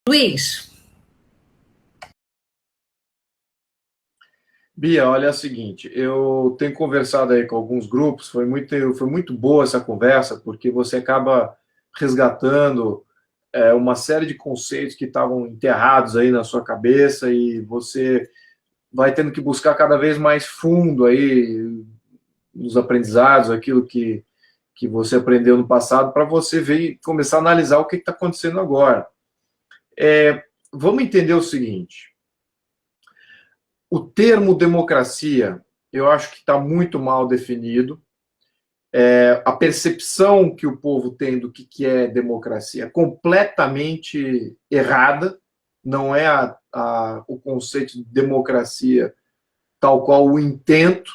Luiz, Bia, olha o seguinte, eu tenho conversado aí com alguns grupos, foi muito boa essa conversa, porque você acaba resgatando uma série de conceitos que estavam enterrados aí na sua cabeça e você vai tendo que buscar cada vez mais fundo aí nos aprendizados, aquilo que você aprendeu no passado, para você ver e começar a analisar o que está acontecendo agora. Vamos entender o seguinte, o termo democracia, eu acho que está muito mal definido. A percepção que o povo tem do que é democracia é completamente errada. Não é o conceito de democracia tal qual o intento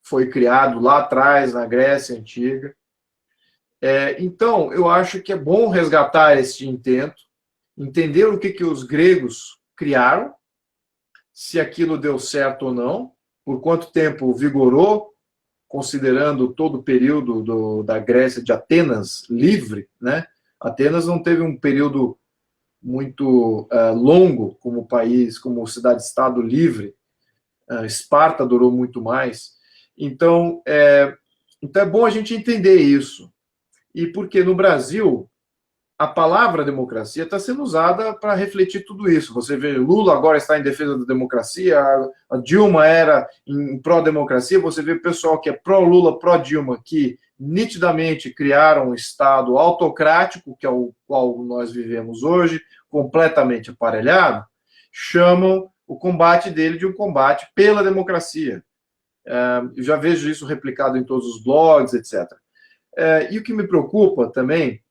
foi criado lá atrás, na Grécia Antiga. Então, eu acho que é bom resgatar esse intento, entender o que os gregos criaram, se aquilo deu certo ou não, por quanto tempo vigorou, considerando todo o período da Grécia de Atenas livre, né? Atenas não teve um período muito longo como país, como cidade-estado livre. Esparta durou muito mais. Então é bom a gente entender isso. E porque no Brasil a palavra democracia está sendo usada para refletir tudo isso. Você vê, Lula agora está em defesa da democracia, a Dilma era em pró-democracia, você vê o pessoal que é pró-Lula, pró-Dilma, que nitidamente criaram um Estado autocrático, que é o qual nós vivemos hoje, completamente aparelhado, chamam o combate dele de um combate pela democracia. Eu já vejo isso replicado em todos os blogs, etc. E o que me preocupa também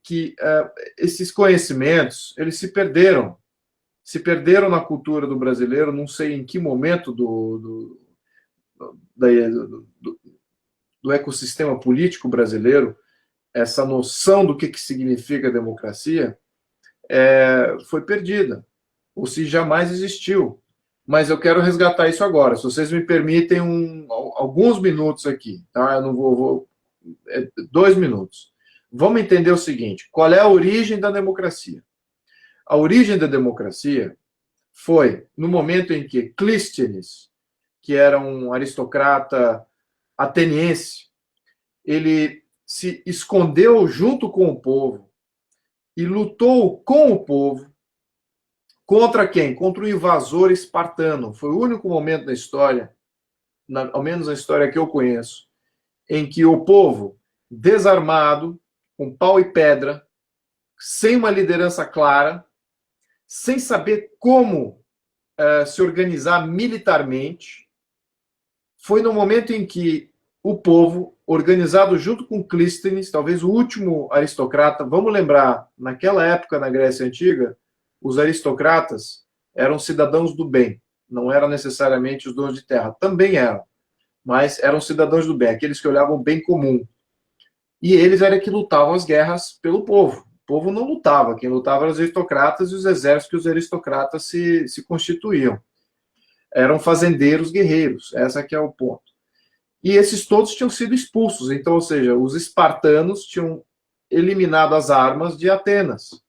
que esses conhecimentos eles se perderam na cultura do brasileiro. Não sei em que momento do ecossistema político brasileiro essa noção do que significa democracia foi perdida, ou se jamais existiu. Mas eu quero resgatar isso agora. Se vocês me permitem alguns minutos aqui, tá? Eu não vou 2 minutos. Vamos entender o seguinte: qual é a origem da democracia? A origem da democracia foi no momento em que Clístenes, que era um aristocrata ateniense, ele se escondeu junto com o povo e lutou com o povo contra quem? Contra o invasor espartano. Foi o único momento da história, ao menos a história que eu conheço, em que o povo, desarmado, com pau e pedra, sem uma liderança clara, sem saber como se organizar militarmente, foi no momento em que o povo, organizado junto com Clístenes, talvez o último aristocrata, vamos lembrar, naquela época na Grécia Antiga, os aristocratas eram cidadãos do bem, não eram necessariamente os donos de terra, também eram, mas eram cidadãos do bem, aqueles que olhavam o bem comum. E eles eram que lutavam as guerras pelo povo. O povo não lutava, quem lutava eram os aristocratas e os exércitos que os aristocratas se constituíam. Eram fazendeiros guerreiros, essa que é o ponto. E esses todos tinham sido expulsos, então, ou seja, os espartanos tinham eliminado as armas de Atenas.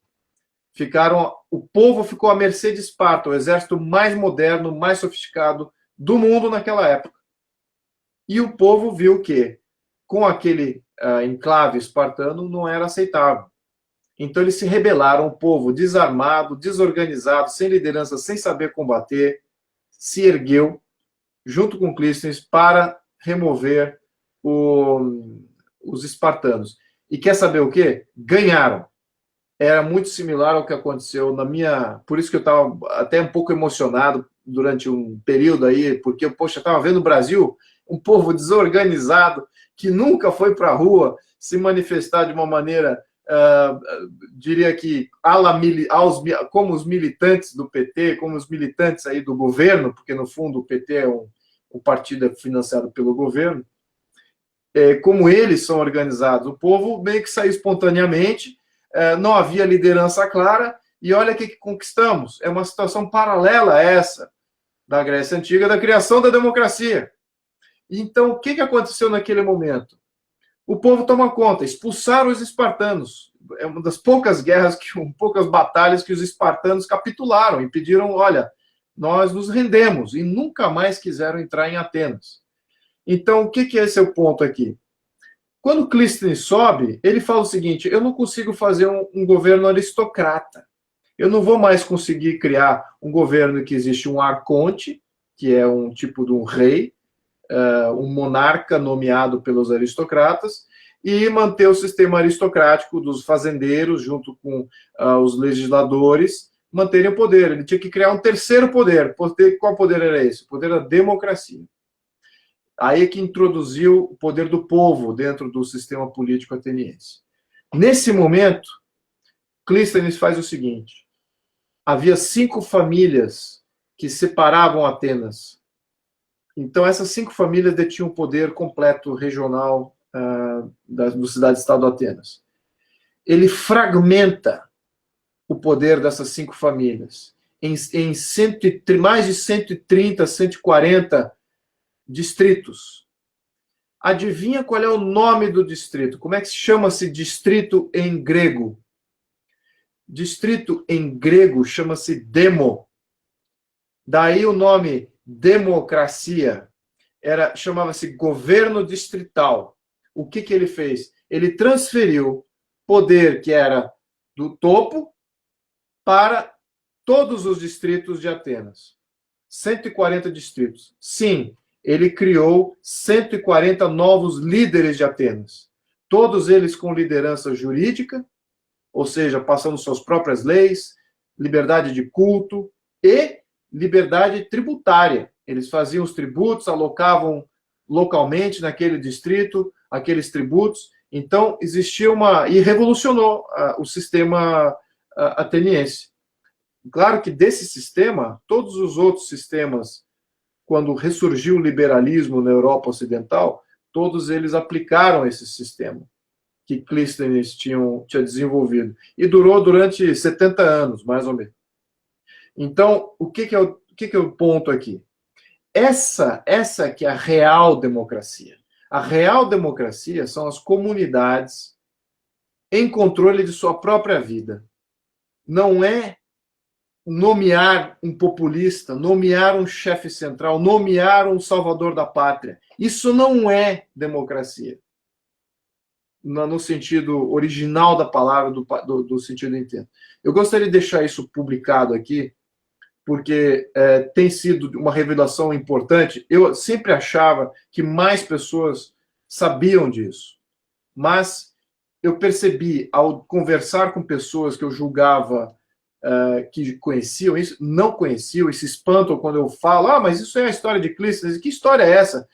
O povo ficou à mercê de Esparta, o exército mais moderno, mais sofisticado do mundo naquela época. E o povo viu que, com aquele enclave espartano, não era aceitável. Então eles se rebelaram, o povo desarmado, desorganizado, sem liderança, sem saber combater, se ergueu junto com Clístenes para remover os espartanos. E quer saber o quê? Ganharam. Era muito similar ao que aconteceu na minha... Por isso que eu estava até um pouco emocionado durante um período aí, porque, poxa, eu estava vendo o Brasil, um povo desorganizado, que nunca foi para a rua se manifestar de uma maneira, diria que, como os militantes do PT, como os militantes aí do governo, porque, no fundo, o PT é um partido financiado pelo governo, como eles são organizados. O povo meio que saiu espontaneamente, não havia liderança clara, e olha o que conquistamos. É uma situação paralela a essa da Grécia Antiga, da criação da democracia. Então, o que aconteceu naquele momento? O povo toma conta, expulsaram os espartanos. É uma das poucas guerras, poucas batalhas que os espartanos capitularam e pediram, olha, nós nos rendemos, e nunca mais quiseram entrar em Atenas. Então, o que é esse o ponto aqui? Quando Clístenes sobe, ele fala o seguinte, eu não consigo fazer um governo aristocrata. Eu não vou mais conseguir criar um governo que existe um arconte, que é um tipo de um rei, um monarca nomeado pelos aristocratas, e manter o sistema aristocrático dos fazendeiros, junto com os legisladores, manterem o poder. Ele tinha que criar um terceiro poder. Qual poder era esse? O poder da democracia. Aí que introduziu o poder do povo dentro do sistema político ateniense. Nesse momento, Clístenes faz o seguinte, havia 5 famílias que separavam Atenas. Então, essas 5 famílias detinham o poder completo regional do cidade-estado de Atenas. Ele fragmenta o poder dessas 5 famílias em mais de 130, 140 distritos. Adivinha qual é o nome do distrito? Como é que chama-se distrito em grego? Distrito em grego chama-se demo. Daí o nome democracia. Chamava-se governo distrital. O que ele fez? Ele transferiu poder que era do topo para todos os distritos de Atenas. 140 distritos. Sim, ele criou 140 novos líderes de Atenas. Todos eles com liderança jurídica, ou seja, passando suas próprias leis, liberdade de culto e liberdade tributária. Eles faziam os tributos, alocavam localmente naquele distrito aqueles tributos. Então, existia e revolucionou o sistema ateniense. Claro que desse sistema, todos os outros sistemas, quando ressurgiu o liberalismo na Europa Ocidental, todos eles aplicaram esse sistema que Clístenes tinha desenvolvido. E durou durante 70 anos, mais ou menos. Então, o que é o ponto aqui? Essa que é a real democracia. A real democracia são as comunidades em controle de sua própria vida. Não é nomear um populista, nomear um chefe central, nomear um salvador da pátria. Isso não é democracia. No sentido original da palavra, do sentido inteiro. Eu gostaria de deixar isso publicado aqui, porque tem sido uma revelação importante. Eu sempre achava que mais pessoas sabiam disso, mas eu percebi, ao conversar com pessoas que eu julgava que conheciam isso, não conheciam e se espantam quando eu falo, mas isso é a história de Clístenes. Que história é essa?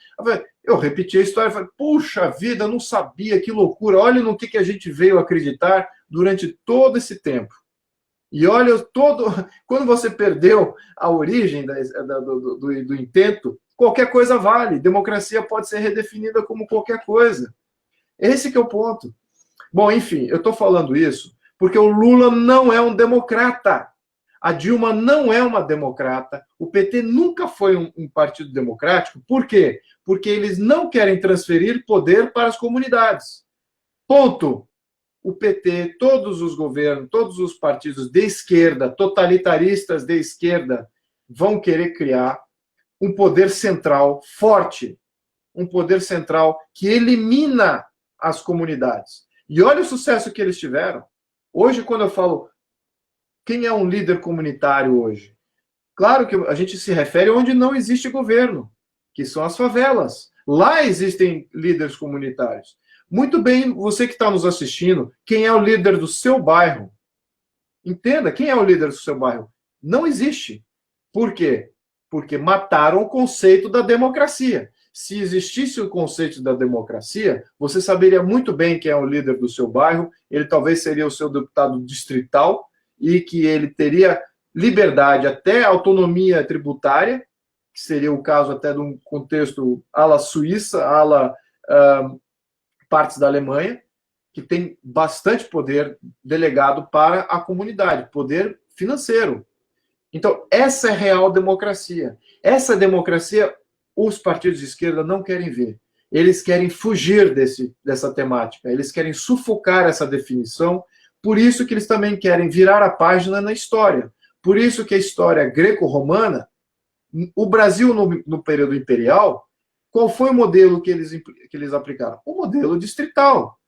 Eu repeti a história e falei, puxa vida, eu não sabia, que loucura, olha no que a gente veio acreditar durante todo esse tempo. E olha, quando você perdeu a origem do intento, qualquer coisa vale. Democracia pode ser redefinida como qualquer coisa. Esse que é o ponto. Bom, enfim, eu estou falando isso porque o Lula não é um democrata. A Dilma não é uma democrata. O PT nunca foi um partido democrático. Por quê? Porque eles não querem transferir poder para as comunidades. Ponto. O PT, todos os governos, todos os partidos de esquerda, totalitaristas de esquerda, vão querer criar um poder central forte, um poder central que elimina as comunidades. E olha o sucesso que eles tiveram. Hoje, quando eu falo quem é um líder comunitário hoje, claro que a gente se refere onde não existe governo, que são as favelas. Lá existem líderes comunitários. Muito bem, você que está nos assistindo, quem é o líder do seu bairro? Entenda, quem é o líder do seu bairro? Não existe. Por quê? Porque mataram o conceito da democracia. Se existisse o conceito da democracia, você saberia muito bem quem é o líder do seu bairro, ele talvez seria o seu deputado distrital e que ele teria liberdade, até autonomia tributária, que seria o caso até de um contexto ala Suíça, ala partes da Alemanha, que tem bastante poder delegado para a comunidade, poder financeiro. Então, essa é a real democracia. Essa democracia, os partidos de esquerda não querem ver. Eles querem fugir dessa temática, eles querem sufocar essa definição, por isso que eles também querem virar a página na história. Por isso que a história greco-romana, o Brasil no período imperial, qual foi o modelo que eles aplicaram? O modelo distrital.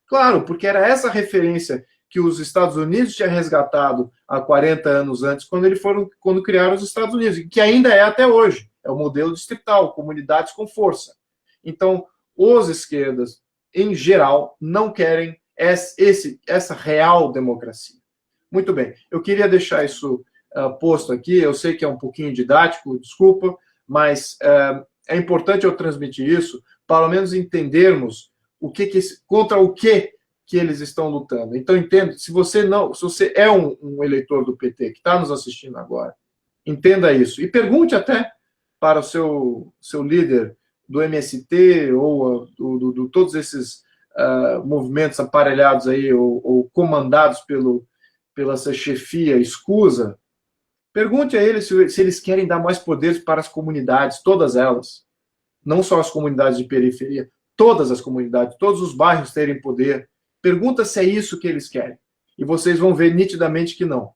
Claro, porque era essa referência que os Estados Unidos tinham resgatado há 40 anos antes, quando criaram os Estados Unidos, que ainda é até hoje. É o modelo distrital, comunidades com força. Então, os esquerdas, em geral, não querem essa real democracia. Muito bem, eu queria deixar isso posto aqui, eu sei que é um pouquinho didático, desculpa, mas é importante eu transmitir isso, para ao menos entendermos contra o que eles estão lutando. Então, entenda, se você é um eleitor do PT que está nos assistindo agora, entenda isso. E pergunte até para o seu líder do MST ou todos esses movimentos aparelhados aí ou comandados pela essa chefia escusa, pergunte a eles se eles querem dar mais poderes para as comunidades, todas elas, não só as comunidades de periferia, todas as comunidades, todos os bairros terem poder. Pergunta se é isso que eles querem. E vocês vão ver nitidamente que não.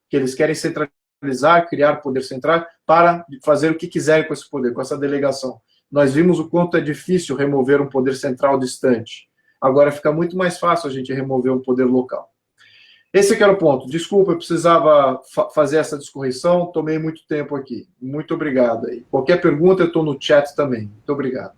Que eles querem centralizar, criar poder central para fazer o que quiserem com esse poder, com essa delegação. Nós vimos o quanto é difícil remover um poder central distante. Agora fica muito mais fácil a gente remover um poder local. Esse que era o ponto. Desculpa, eu precisava fazer essa discorreção, tomei muito tempo aqui. Muito obrigado aí. Qualquer pergunta, eu estou no chat também. Muito obrigado.